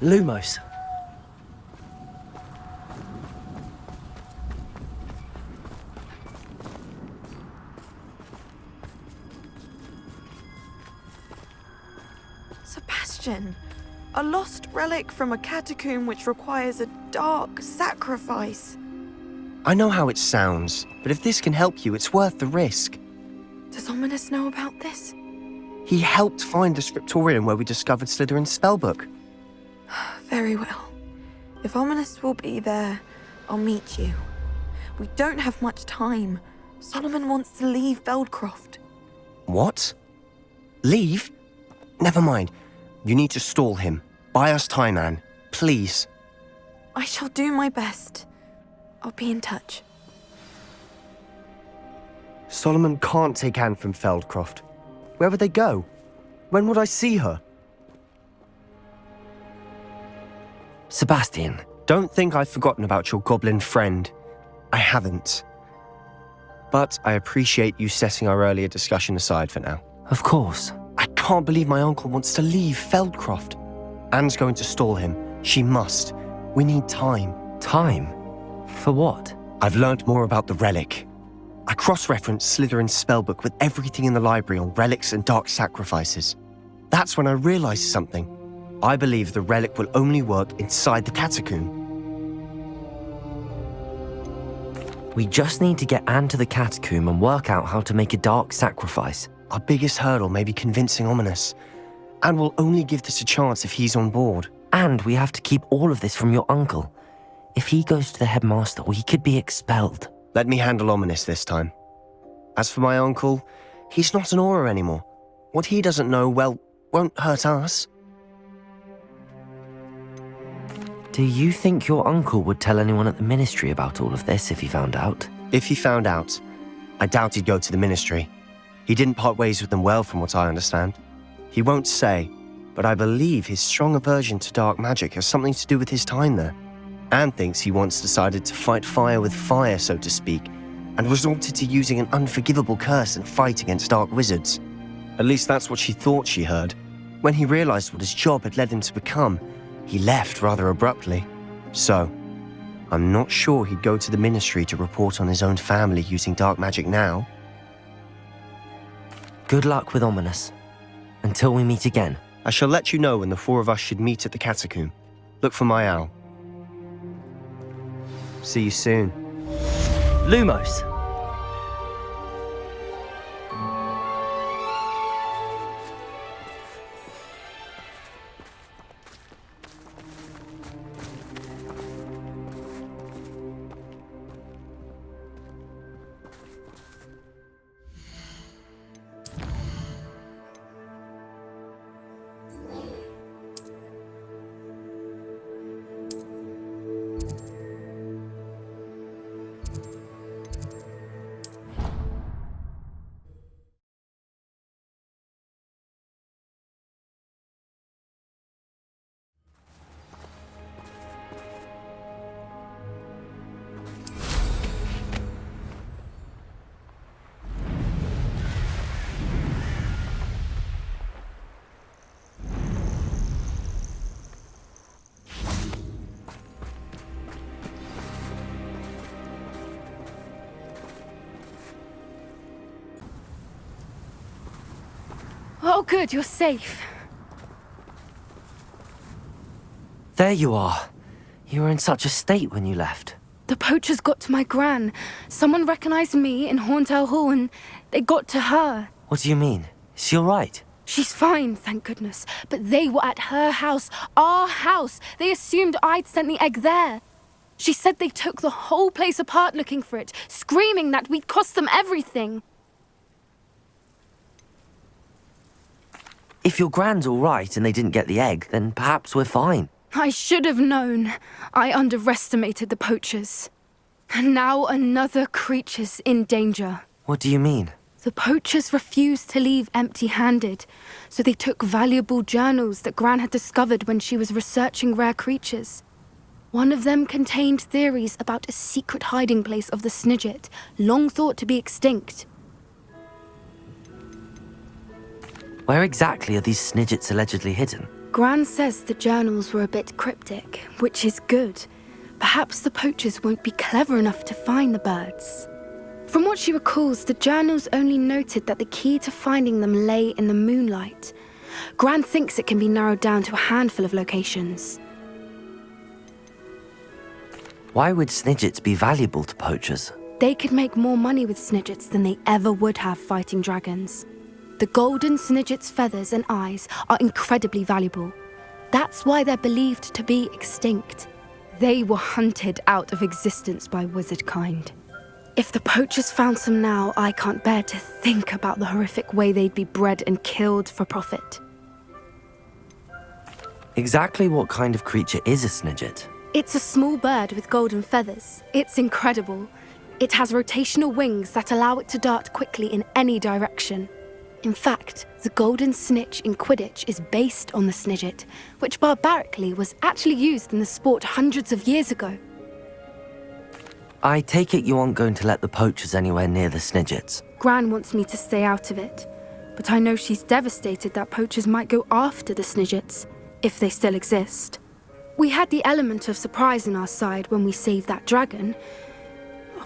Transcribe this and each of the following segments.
Lumos. Sebastian, a lost relic from a catacomb which requires a dark sacrifice. I know how it sounds, but if this can help you, it's worth the risk. Does Ominous know about this? He helped find the scriptorium where we discovered Slytherin's spellbook. Very well. If Ominous will be there, I'll meet you. We don't have much time. Solomon wants to leave Feldcroft. What? Leave? Never mind. You need to stall him. Buy us time, Anne. Please. I shall do my best. I'll be in touch. Solomon can't take Anne from Feldcroft. Where would they go? When would I see her? Sebastian. Don't think I've forgotten about your goblin friend. I haven't. But I appreciate you setting our earlier discussion aside for now. Of course. I can't believe my uncle wants to leave Feldcroft. Anne's going to stall him. She must. We need time. Time? For what? I've learned more about the relic. I cross-referenced Slytherin's spellbook with everything in the library on relics and dark sacrifices. That's when I realized something. I believe the relic will only work inside the catacomb. We just need to get Anne to the catacomb and work out how to make a dark sacrifice. Our biggest hurdle may be convincing Ominous. And we'll only give this a chance if he's on board. And we have to keep all of this from your uncle. If he goes to the headmaster, we could be expelled. Let me handle Ominous this time. As for my uncle, he's not an Auror anymore. What he doesn't know, well, won't hurt us. Do you think your uncle would tell anyone at the ministry about all of this if he found out? If he found out, I doubt he'd go to the ministry. He didn't part ways with them well, from what I understand. He won't say, but I believe his strong aversion to dark magic has something to do with his time there. Anne thinks he once decided to fight fire with fire, so to speak, and resorted to using an unforgivable curse and fight against dark wizards. At least that's what she thought she heard. When he realized what his job had led him to become, he left rather abruptly. So, I'm not sure he'd go to the ministry to report on his own family using dark magic now. Good luck with Ominous. Until we meet again. I shall let you know when the four of us should meet at the catacomb. Look for my owl. See you soon. Lumos. Oh, good, you're safe. There you are. You were in such a state when you left. The poachers got to my gran. Someone recognized me in Hauntel Hall and they got to her. What do you mean? Is she all right? She's fine, thank goodness. But they were at her house, our house. They assumed I'd sent the egg there. She said they took the whole place apart looking for it, screaming that we'd cost them everything. If your gran's all right and they didn't get the egg, then perhaps we're fine. I should have known. I underestimated the poachers. And now another creature's in danger. What do you mean? The poachers refused to leave empty-handed, so they took valuable journals that Gran had discovered when she was researching rare creatures. One of them contained theories about a secret hiding place of the Snidget, long thought to be extinct. Where exactly are these Snidgets allegedly hidden? Gran says the journals were a bit cryptic, which is good. Perhaps the poachers won't be clever enough to find the birds. From what she recalls, the journals only noted that the key to finding them lay in the moonlight. Gran thinks it can be narrowed down to a handful of locations. Why would Snidgets be valuable to poachers? They could make more money with Snidgets than they ever would have fighting dragons. The GoldenSnidges' feathers and eyes are incredibly valuable. That's why they're believed to be extinct. They were hunted out of existence by wizard kind. If the poachers found some now, I can't bear to think about the horrific way they'd be bred and killed for profit. Exactly what kind of creature is a Snidget? It's a small bird with golden feathers. It's incredible. It has rotational wings that allow it to dart quickly in any direction. In fact, the golden snitch in Quidditch is based on the Snidget, which barbarically was actually used in the sport hundreds of years ago. I take it you aren't going to let the poachers anywhere near the Snidgets. Gran wants me to stay out of it, but I know she's devastated that poachers might go after the Snidgets, if they still exist. We had the element of surprise on our side when we saved that dragon,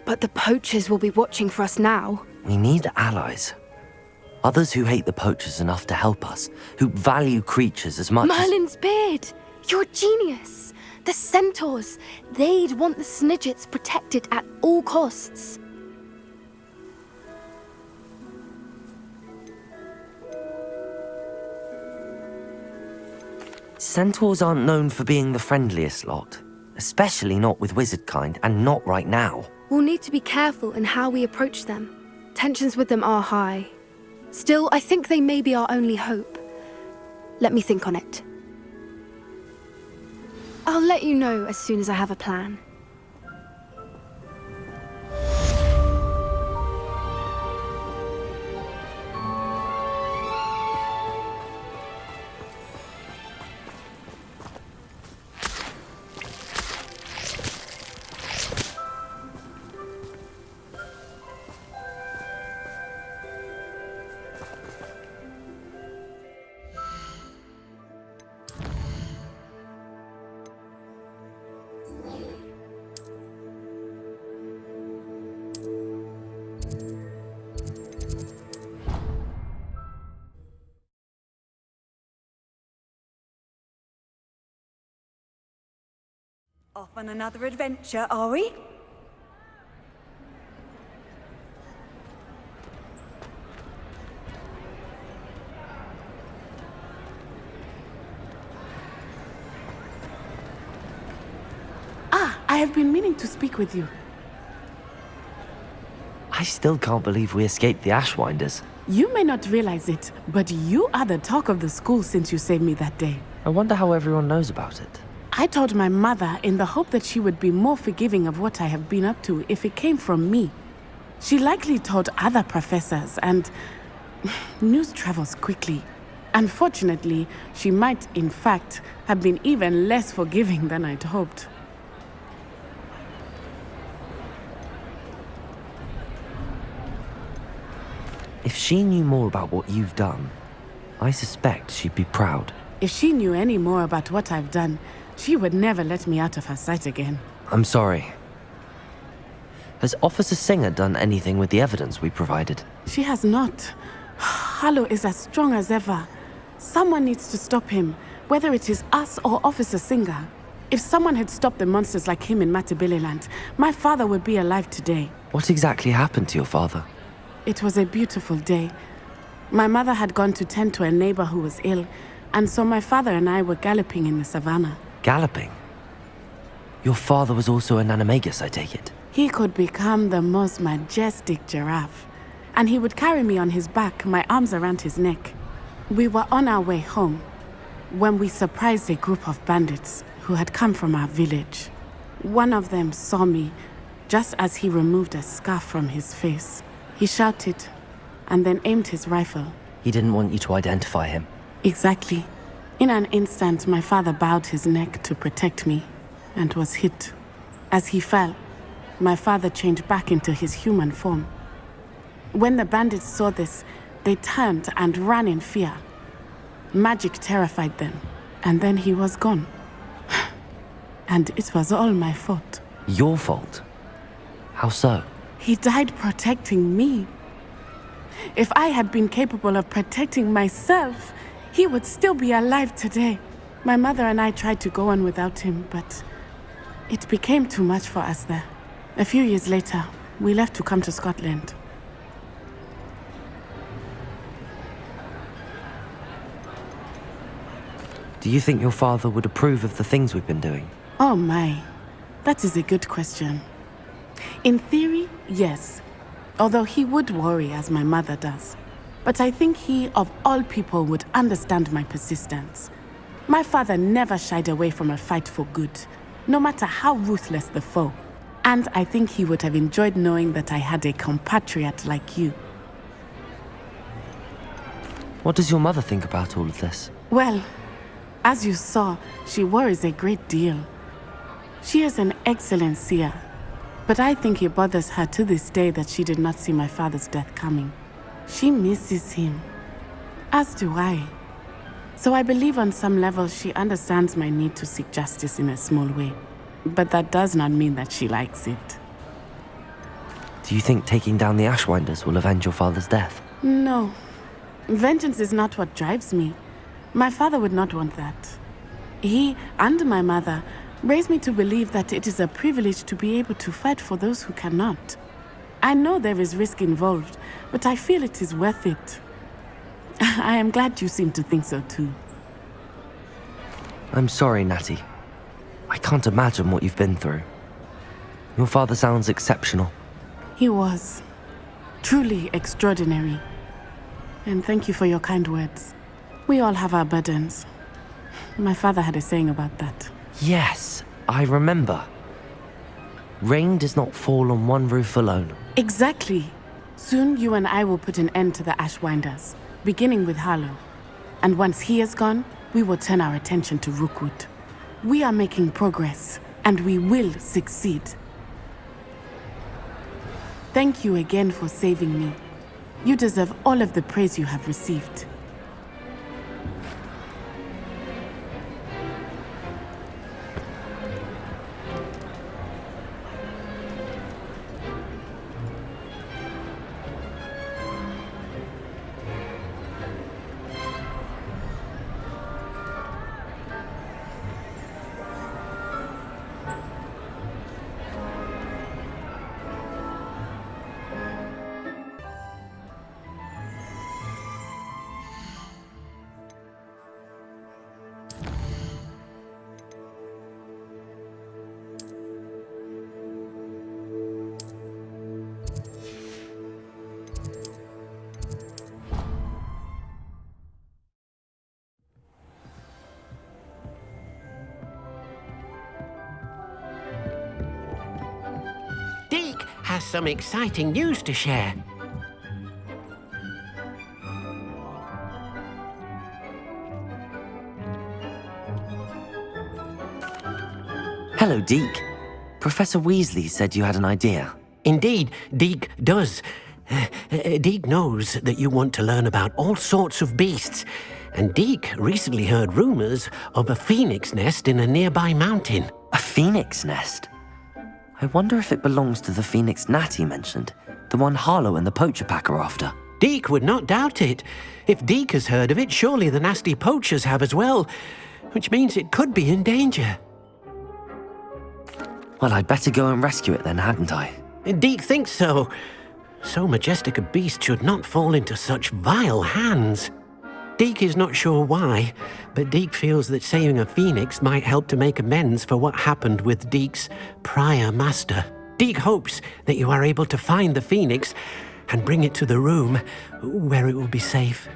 but the poachers will be watching for us now. We need allies. Others who hate the poachers enough to help us, who value creatures as much Merlin's beard! You're a genius! The Centaurs! They'd want the Snidgets protected at all costs. Centaurs aren't known for being the friendliest lot, especially not with wizard kind, and not right now. We'll need to be careful in how we approach them. Tensions with them are high. Still, I think they may be our only hope. Let me think on it. I'll let you know as soon as I have a plan. Off on another adventure, are we? I have been meaning to speak with you. I still can't believe we escaped the Ashwinders. You may not realize it, but you are the talk of the school since you saved me that day. I wonder how everyone knows about it. I told my mother in the hope that she would be more forgiving of what I have been up to if it came from me. She likely told other professors, and news travels quickly. Unfortunately, she might, in fact, have been even less forgiving than I'd hoped. If she knew more about what you've done, I suspect she'd be proud. If she knew any more about what I've done, she would never let me out of her sight again. I'm sorry. Has Officer Singer done anything with the evidence we provided? She has not. Harlow is as strong as ever. Someone needs to stop him, whether it is us or Officer Singer. If someone had stopped the monsters like him in Matabeleland, my father would be alive today. What exactly happened to your father? It was a beautiful day. My mother had gone to tend to a neighbor who was ill, and so my father and I were galloping in the savannah. Galloping? Your father was also an animagus, I take it? He could become the most majestic giraffe, and he would carry me on his back, my arms around his neck. We were on our way home when we surprised a group of bandits who had come from our village. One of them saw me just as he removed a scarf from his face. He shouted and then aimed his rifle. He didn't want you to identify him. Exactly. In an instant, my father bowed his neck to protect me and was hit. As he fell, my father changed back into his human form. When the bandits saw this, they turned and ran in fear. Magic terrified them. And then he was gone. And it was all my fault. Your fault? How so? He died protecting me. If I had been capable of protecting myself, he would still be alive today. My mother and I tried to go on without him, but it became too much for us there. A few years later, we left to come to Scotland. Do you think your father would approve of the things we've been doing? Oh my, that is a good question. In theory, yes. Although he would worry, as my mother does. But I think he, of all people, would understand my persistence. My father never shied away from a fight for good, no matter how ruthless the foe. And I think he would have enjoyed knowing that I had a compatriot like you. What does your mother think about all of this? Well, as you saw, she worries a great deal. She is an excellent seer, but I think it bothers her to this day that she did not see my father's death coming. She misses him, as do I. So I believe on some level she understands my need to seek justice in a small way. But that does not mean that she likes it. Do you think taking down the Ashwinders will avenge your father's death? No. Vengeance is not what drives me. My father would not want that. He and my mother raised me to believe that it is a privilege to be able to fight for those who cannot. I know there is risk involved, but I feel it is worth it. I am glad you seem to think so too. I'm sorry, Natty. I can't imagine what you've been through. Your father sounds exceptional. He was. Truly extraordinary. And thank you for your kind words. We all have our burdens. My father had a saying about that. Yes, I remember. Rain does not fall on one roof alone. Exactly. Soon you and I will put an end to the Ashwinders, beginning with Harlow. And once he is gone, we will turn our attention to Rookwood. We are making progress, and we will succeed. Thank you again for saving me. You deserve all of the praise you have received. Deek has some exciting news to share. Hello, Deek. Professor Weasley said you had an idea. Indeed, Deek does. Deek knows that you want to learn about all sorts of beasts, and Deek recently heard rumors of a phoenix nest in a nearby mountain. A phoenix nest? I wonder if it belongs to the phoenix Natty mentioned, the one Harlow and the poacher pack are after. Deek would not doubt it. If Deek has heard of it, surely the nasty poachers have as well, which means it could be in danger. Well, I'd better go and rescue it then, hadn't I? Deek thinks so. So majestic a beast should not fall into such vile hands. Deek is not sure why, but Deek feels that saving a phoenix might help to make amends for what happened with Deek's prior master. Deek hopes that you are able to find the phoenix and bring it to the room where it will be safe.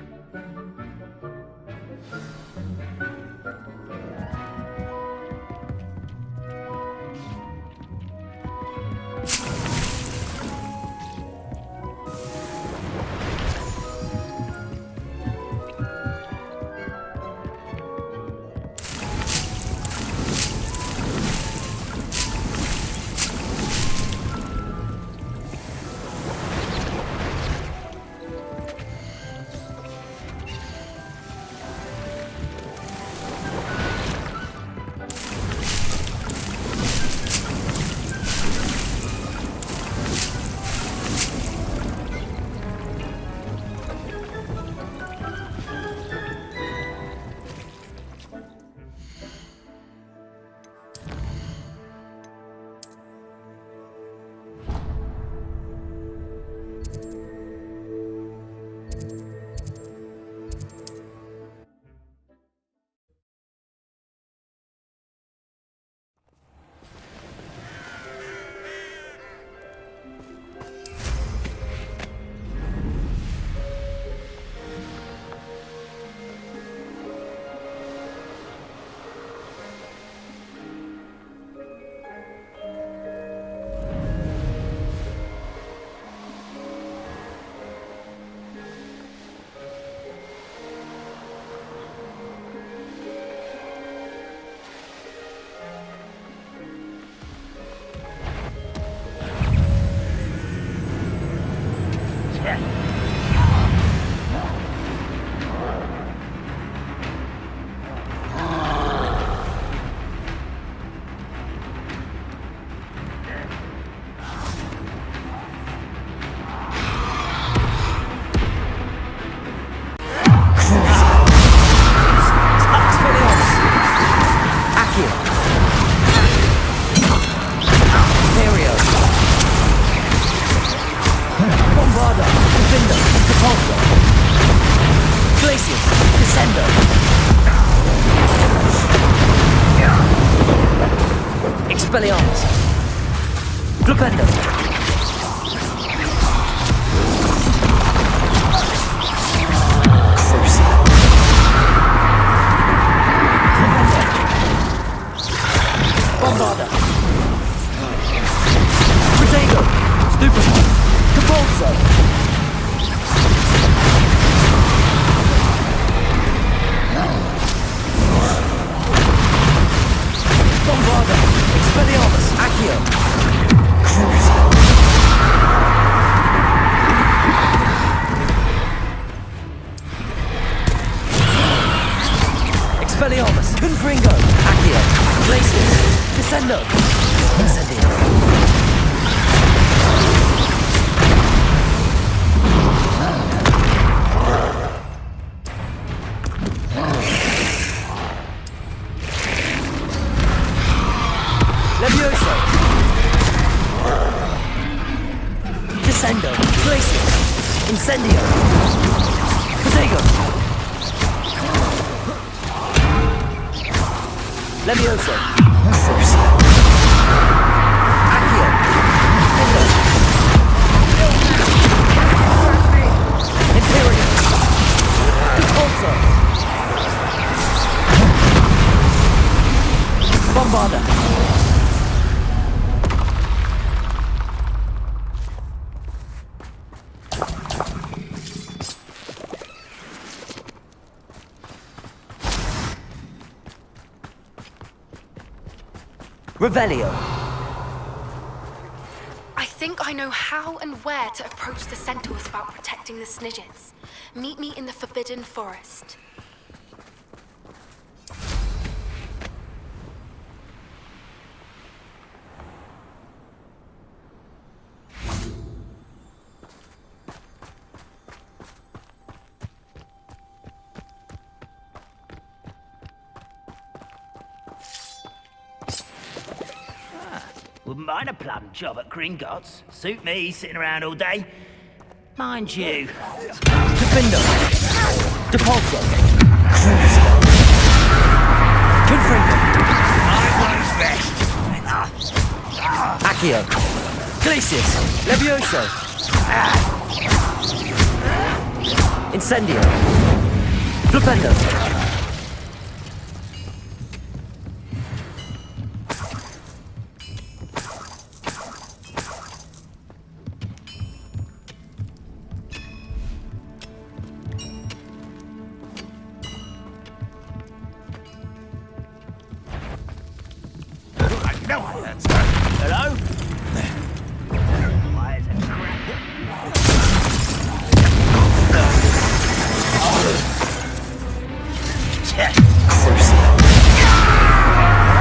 Expelliarmus! Flipendo! Crusio! Bombarda! Protego! Stupefy! Capulso! Bombarda! Expelliarmus! Accio! Crusio! Expelliarmus! Confringo! Accio! Glacius! Descendo! Incendio! Levioso! Descendo! Glacius! Incendio! Protego! Levioso! Crusio! Accio! Imperio! Repulso! Bombarda! Revelio! I think I know how and where to approach the Centaurs about protecting the Snidges. Meet me in the Forbidden Forest. Wouldn't mind a plum job at Gringotts. Suit me, sitting around all day. Mind you. Defindo! Depulso! Crusio! Confringo! I won't rest. Accio! Glacius! Levioso! Incendio! Flipendo! Hello? Why is it crap?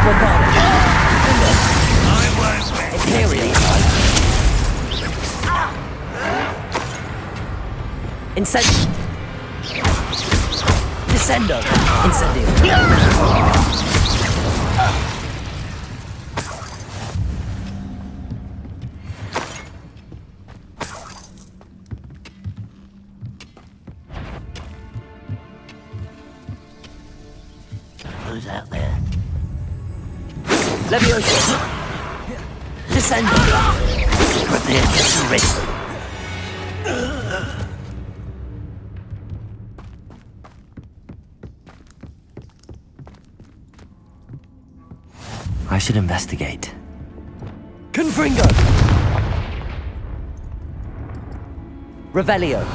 Bombarda! I won't rest. Imperio! Incendio! Descendo! Incendio! Who's out there? Levioso! Descendo! Prepare to surrender. I should investigate. Confringo! Revelio!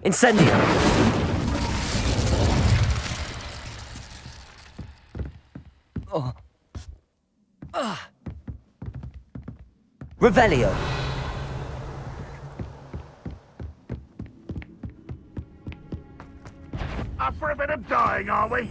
Incendio! Revelio! Up for a bit of dying, are we?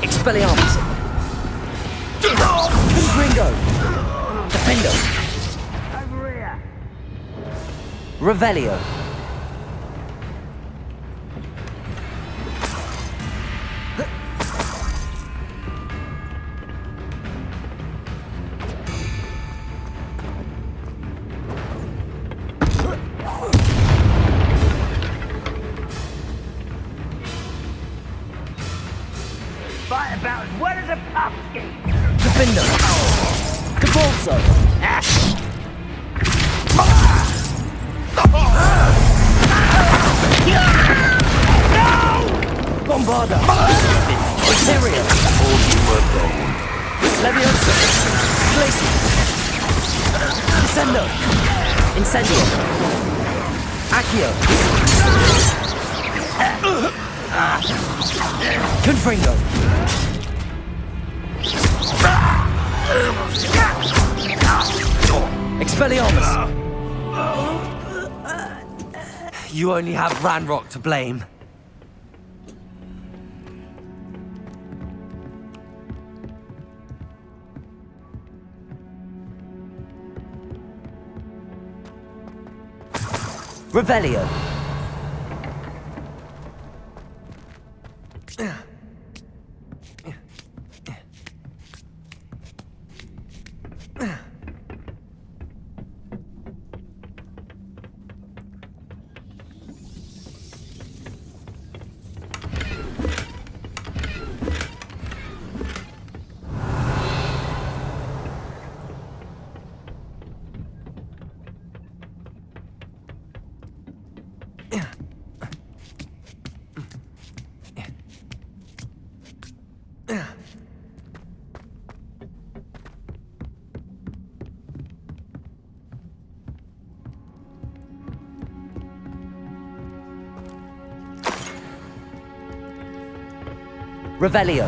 Expelliarmus! Confringo! Defendo! Over here! Revelio! Fight about as well as a pumpkin! Defendo! Capulso! Bombarda! Imperio! Leviosa! Glacier! Descendo! Incendio! Accio! Confringo! Expelliarmus! You only have Ranrock to blame. Revelio. Revelio.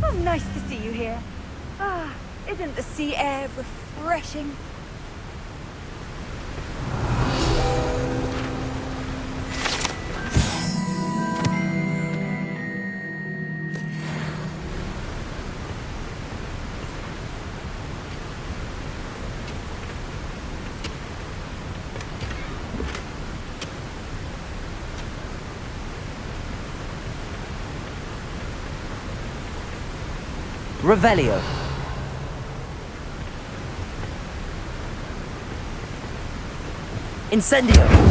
Oh, nice to see you here. Ah, isn't the sea air refreshing? Revelio. Incendio.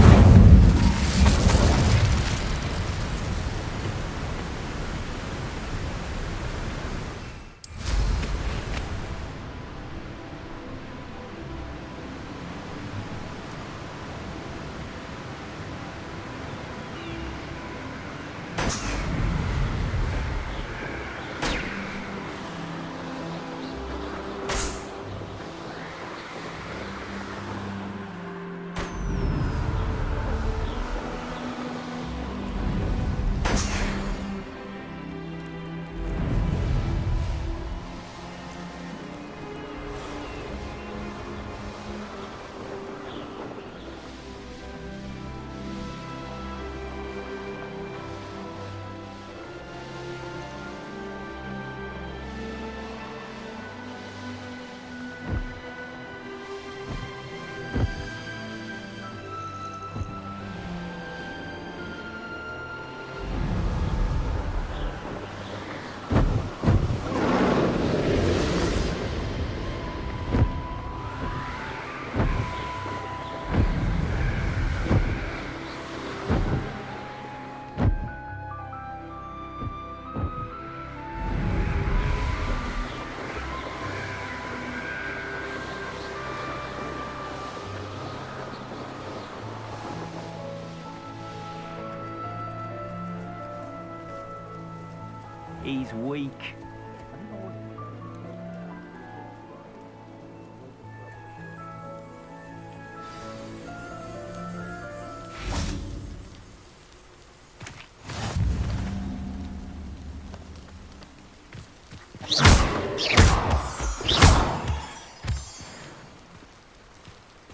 He's weak.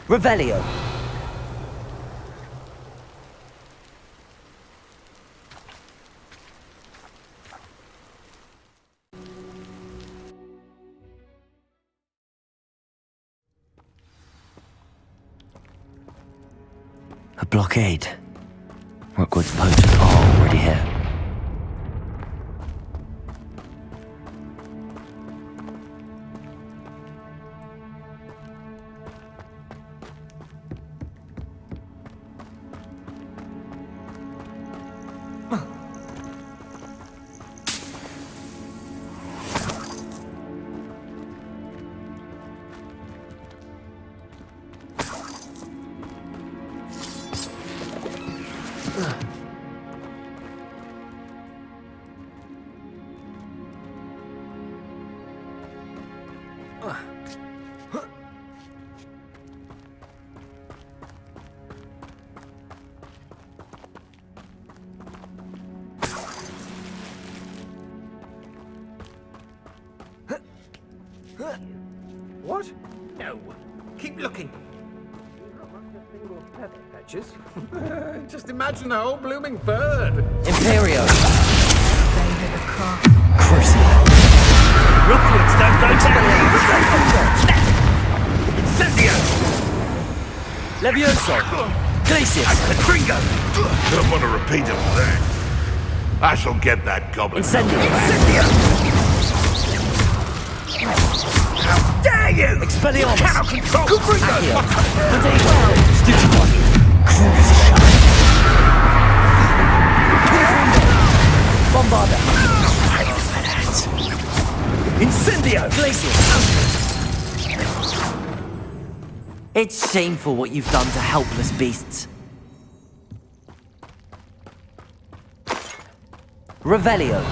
Revelio. A blockade. Rookwood's poachers are already here. What? No. Keep looking. Patches. Just imagine a whole blooming bird. Imperio. Crusio. Rookwoods don't go down. Incendio. Levioso. Glacius. Patringo. Don't want to repeat it for that. I shall get that goblin. Incendio. How dare you! Expelliarmus. Cannot control Accio. Potato. Stupid. Crusio. Bombarda. Incendio. Glacius. It's shameful what you've done to helpless beasts. Revelio.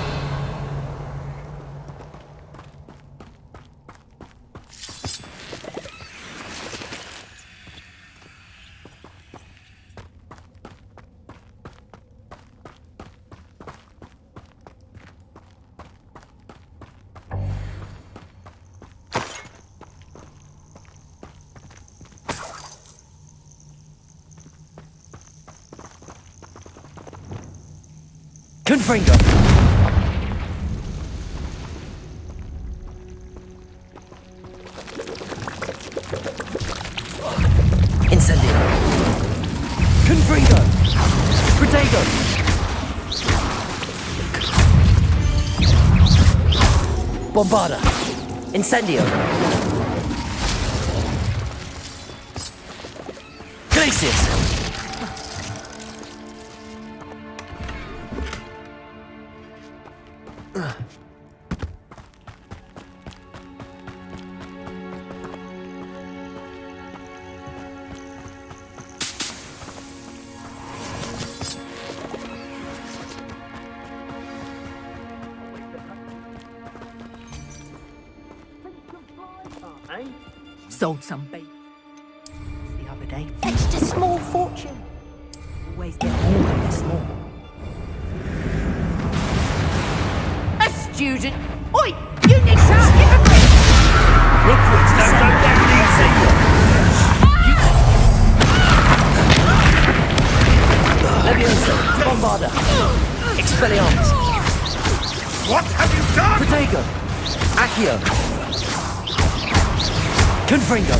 Confringo. Incendio. Confringo. Protego. Bombarda. Incendio. Glacius. Sold some bait the other day. Fetched a small fortune. Always get more when they're small. A student. Oi! You need some hypocrite! Rookwoods don't go down easy. Levioso. Bombarda. Expelliarmus. What have you done? Protego. Accio. Confringo.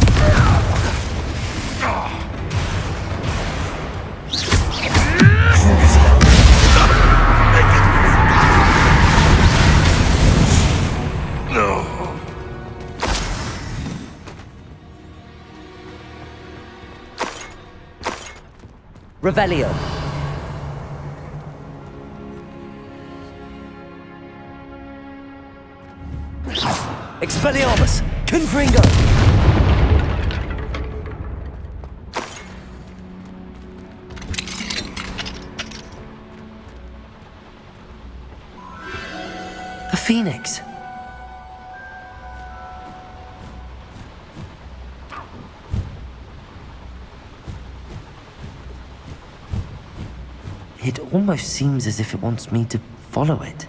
No. Revelio. Expelliarmus. Confringo. The phoenix. It almost seems as if it wants me to follow it.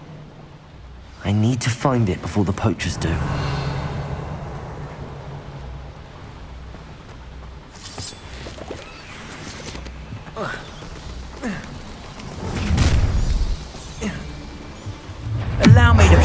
I need to find it before the poachers do. Allow me to...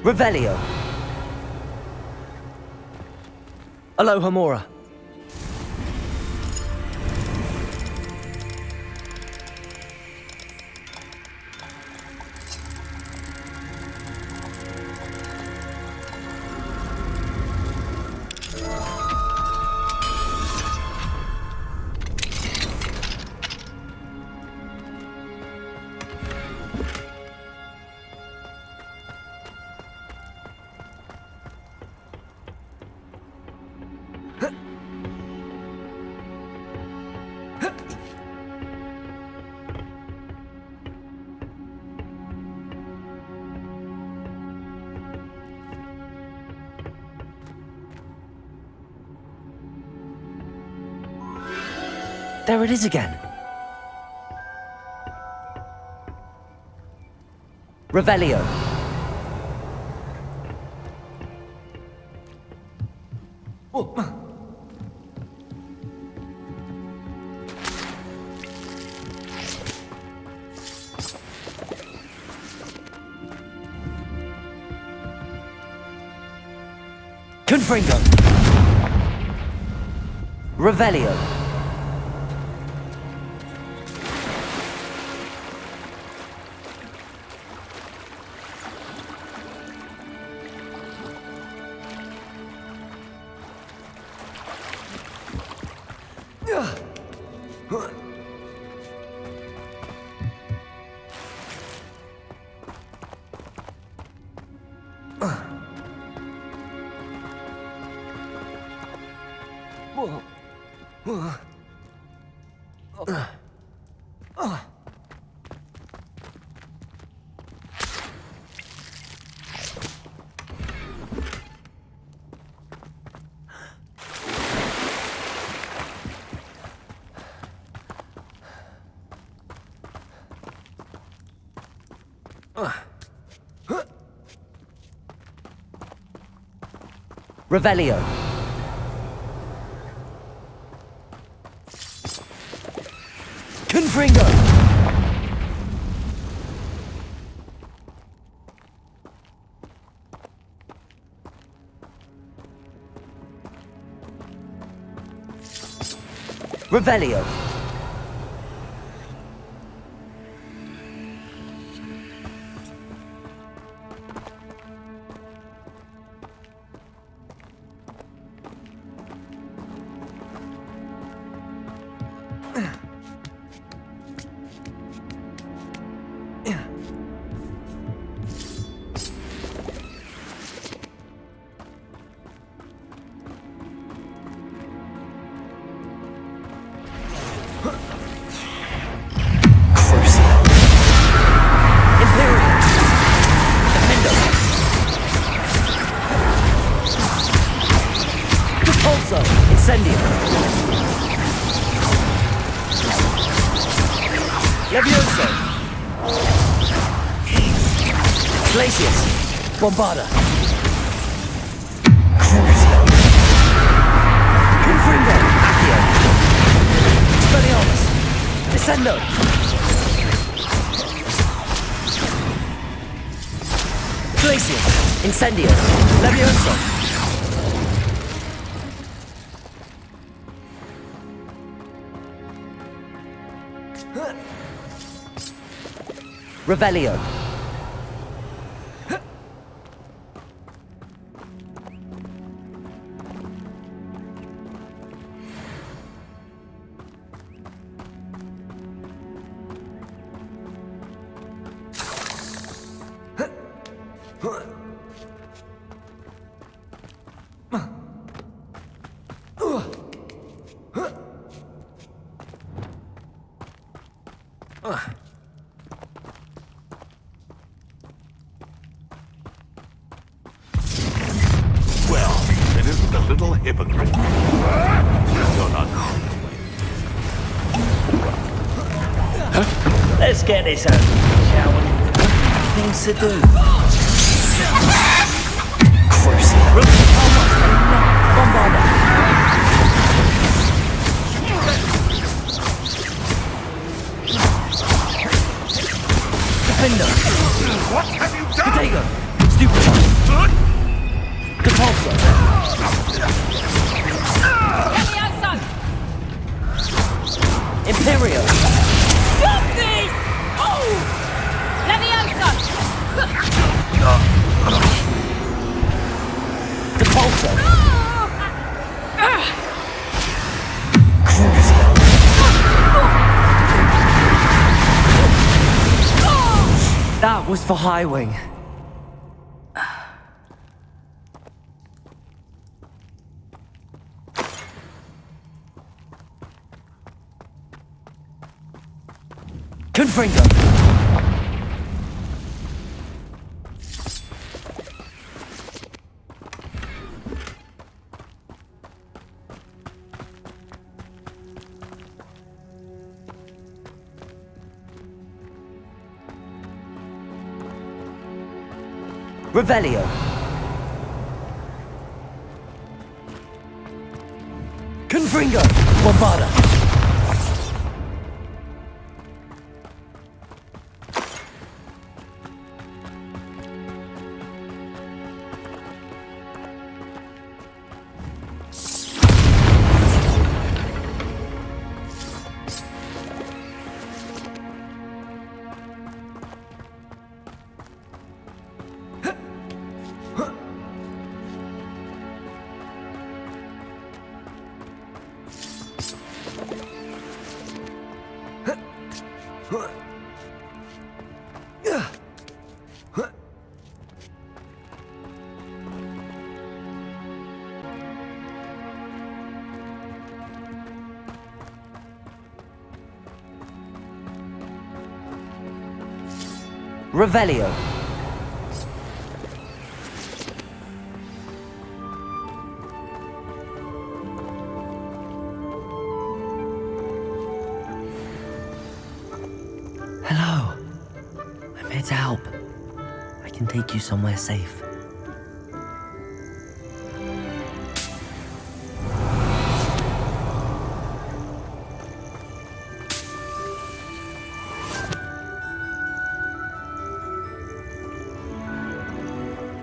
Revelio. Aloha Mora. There it is again. Revelio. Confringo. Revelio. Revelio. Confringo. Revelio. Bombarda. Crusio. Confringo. Accio. Expelliarmus. Descendo. Glacius. Incendio. Levioso. Revelio. Well, it isn't a little hypocrite. You're not Let's get this over, shall we? Things to do. Crusio. Bombarder. Defender. What have you done? Potato. Stupid. Depulso. Imperio. Stop this! Oh! Leviosa! Depulso. That was for High Wing. Confringo. Revelio. Confringo. Bombarda. Revelio. Hello. I'm here to help. I can take you somewhere safe.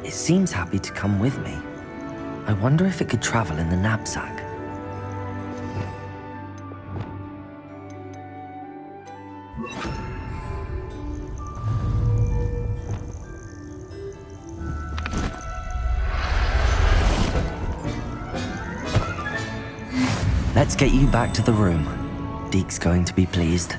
It seems happy to come with me. I wonder if it could travel in the knapsack. Let's get you back to the room. Deek's going to be pleased.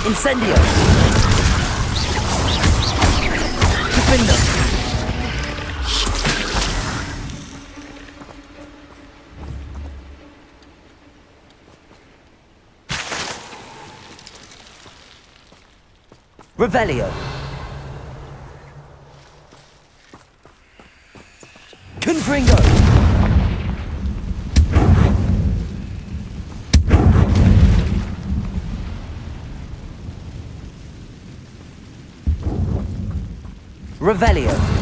Incendio! Defender! Revelio. Confringo. Revelio.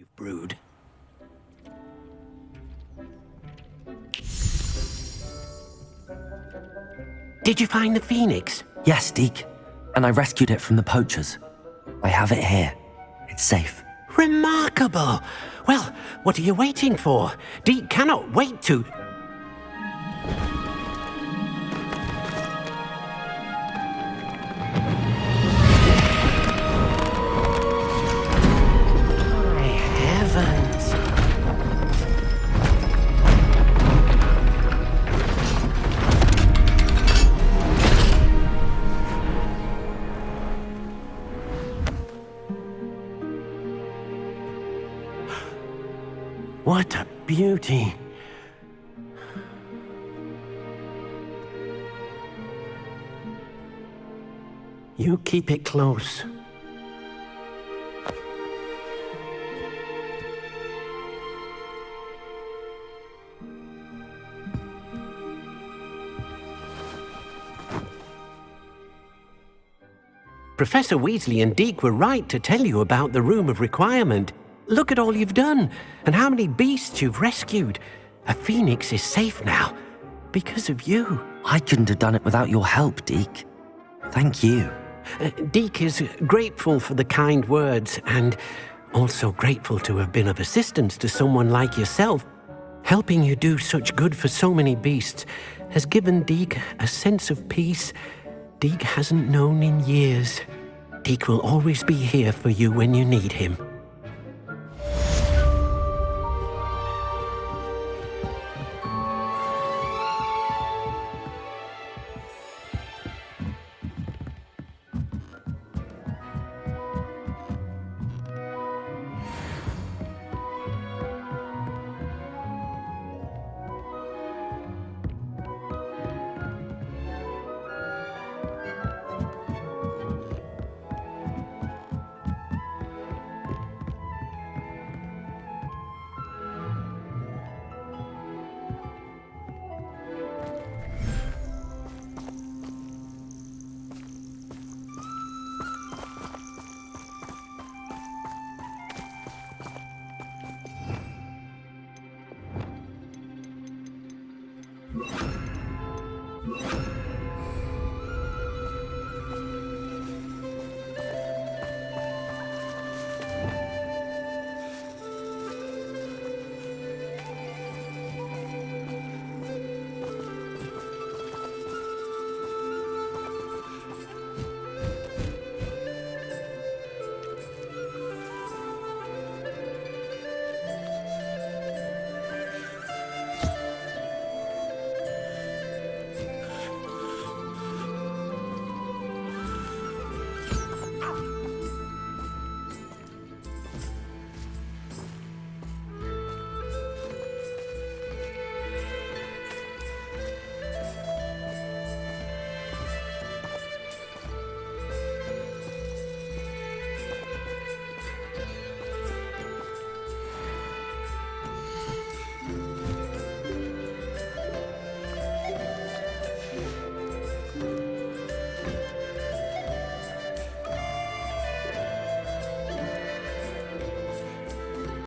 You've brewed. Did you find the phoenix? Yes, Deek. And I rescued it from the poachers. I have it here. It's safe. Remarkable! Well, what are you waiting for? Deek cannot wait to... What a beauty. You keep it close. Professor Weasley and Deek were right to tell you about the Room of Requirement. Look at all you've done, and how many beasts you've rescued. A phoenix is safe now, because of you. I couldn't have done it without your help, Deek. Thank you. Deek is grateful for the kind words, and also grateful to have been of assistance to someone like yourself. Helping you do such good for so many beasts has given Deek a sense of peace Deek hasn't known in years. Deek will always be here for you when you need him.